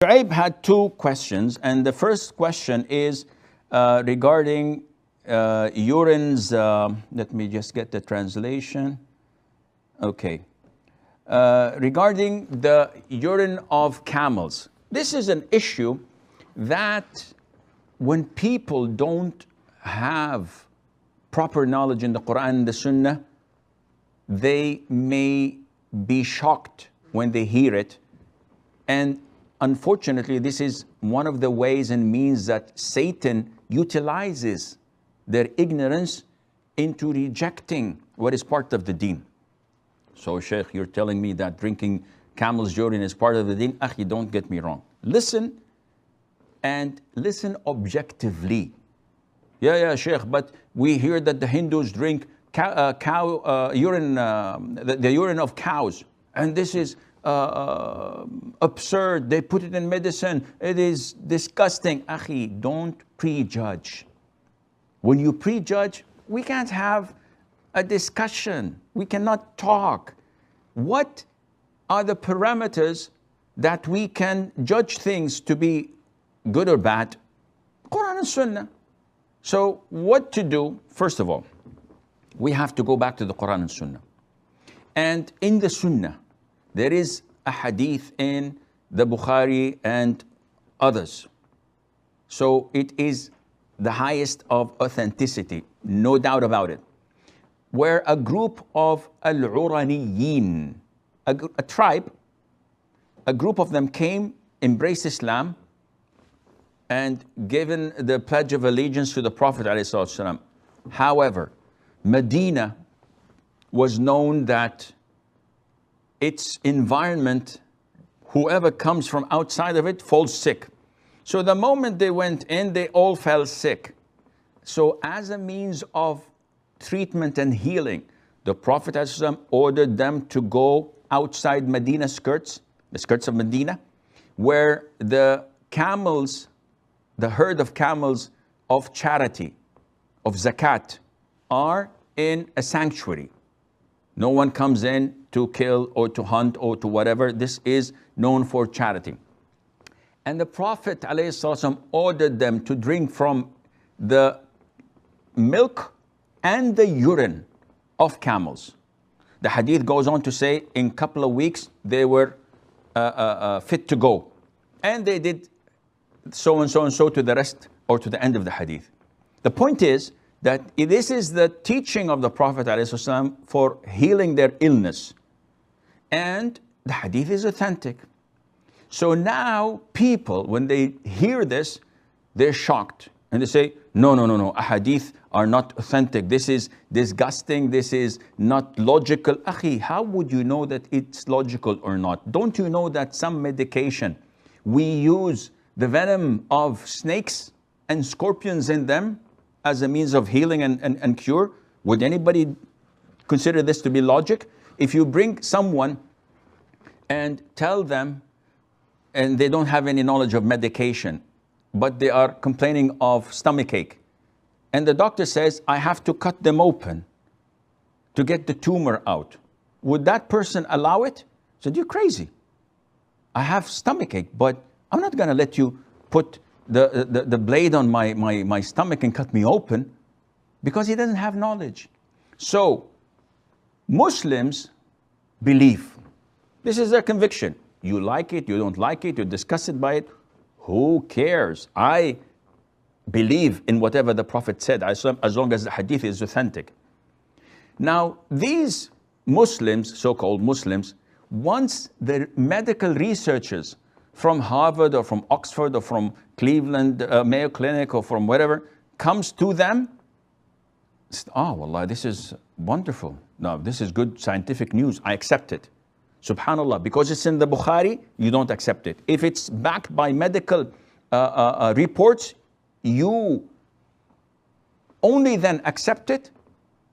Shu'aib had two questions, and the first question is regarding urine's, let me just get the translation. Okay. Regarding the urine of camels. This is an issue that when people don't have proper knowledge in the Quran and the Sunnah, they may be shocked when they hear it. And unfortunately, this is one of the ways and means that Satan utilizes their ignorance into rejecting what is part of the deen. So, Sheikh, you're telling me that drinking camel's urine is part of the deen? Akhi, don't get me wrong. Listen, and listen objectively. Yeah, Sheikh, but we hear that the Hindus drink urine, the urine of cows, and this is absurd. They put it in medicine. It is disgusting. Akhi, don't prejudge. When you prejudge, we can't have a discussion. We cannot talk. What are the parameters that we can judge things to be good or bad? Quran and Sunnah. So what to do? First of all, we have to go back to the Quran and Sunnah. And in the Sunnah, there is a hadith in the Bukhari and others. So it is the highest of authenticity, no doubt about it, where a group of al-Uraniyin, a tribe, a group of them came, embraced Islam, and given the Pledge of Allegiance to the Prophet ﷺ. However, Medina was known that its environment, whoever comes from outside of it falls sick. So the moment they went in, they all fell sick. So as a means of treatment and healing, the Prophet ﷺ ordered them to go outside Medina skirts, the skirts of Medina, where the camels, the herd of camels of charity, of zakat, are in a sanctuary. No one comes in to kill or to hunt or to whatever. This is known for charity. And the Prophet ﷺ ordered them to drink from the milk and the urine of camels. The hadith goes on to say in a couple of weeks they were fit to go. And they did so and so and so to the rest or to the end of the hadith. The point is that this is the teaching of the Prophet ﷺ for healing their illness. And the hadith is authentic. So now people, when they hear this, they're shocked. And they say, no, ahadith are not authentic. This is disgusting. This is not logical. Akhi, how would you know that it's logical or not? Don't you know that some medication, we use the venom of snakes and scorpions in them as a means of healing and cure? Would anybody consider this to be logic? If you bring someone and tell them, and they don't have any knowledge of medication, but they are complaining of stomachache, and the doctor says, I have to cut them open to get the tumor out, would that person allow it? He said, you're crazy. I have stomachache, but I'm not going to let you put the blade on my stomach and cut me open, because he doesn't have knowledge. So Muslims believe. This is their conviction. You like it, you don't like it, you're disgusted by it. Who cares? I believe in whatever the Prophet said, as long as the hadith is authentic. Now, these Muslims, so-called Muslims, once the medical researchers from Harvard or from Oxford or from Cleveland, Mayo Clinic or from wherever, comes to them, wallah, this is wonderful. No, this is good scientific news. I accept it. Subhanallah, because it's in the Bukhari, you don't accept it. If it's backed by medical reports, you only then accept it.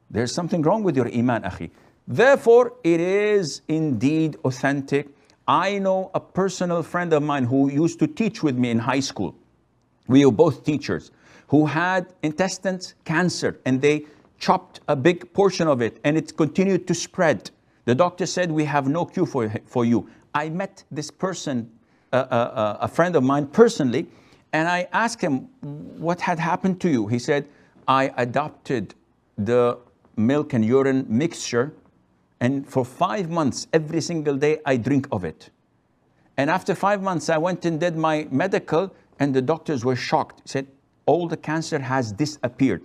There's something wrong with your iman, akhi. Therefore, it is indeed authentic. I know a personal friend of mine who used to teach with me in high school. We were both teachers, who had intestines cancer, and they chopped a big portion of it, and it continued to spread. The doctor said, we have no cure for you. I met this person a friend of mine personally, and I asked him, what had happened to you? He said, I adopted the milk and urine mixture, and for 5 months, every single day, I drink of it. And after 5 months, I went and did my medical, and the doctors were shocked. He said, all the cancer has disappeared.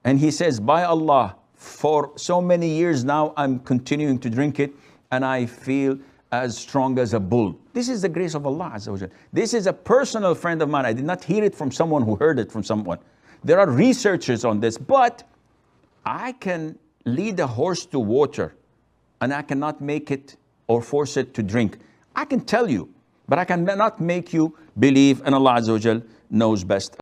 And he says, by Allah, for so many years now, I'm continuing to drink it, and I feel as strong as a bull. This is the grace of Allah Azza wa Jal. This is a personal friend of mine. I did not hear it from someone who heard it from someone. There are researchers on this, but I can lead a horse to water, and I cannot make it or force it to drink. I can tell you, but I cannot make you believe, and Allah Azza wa Jal knows best.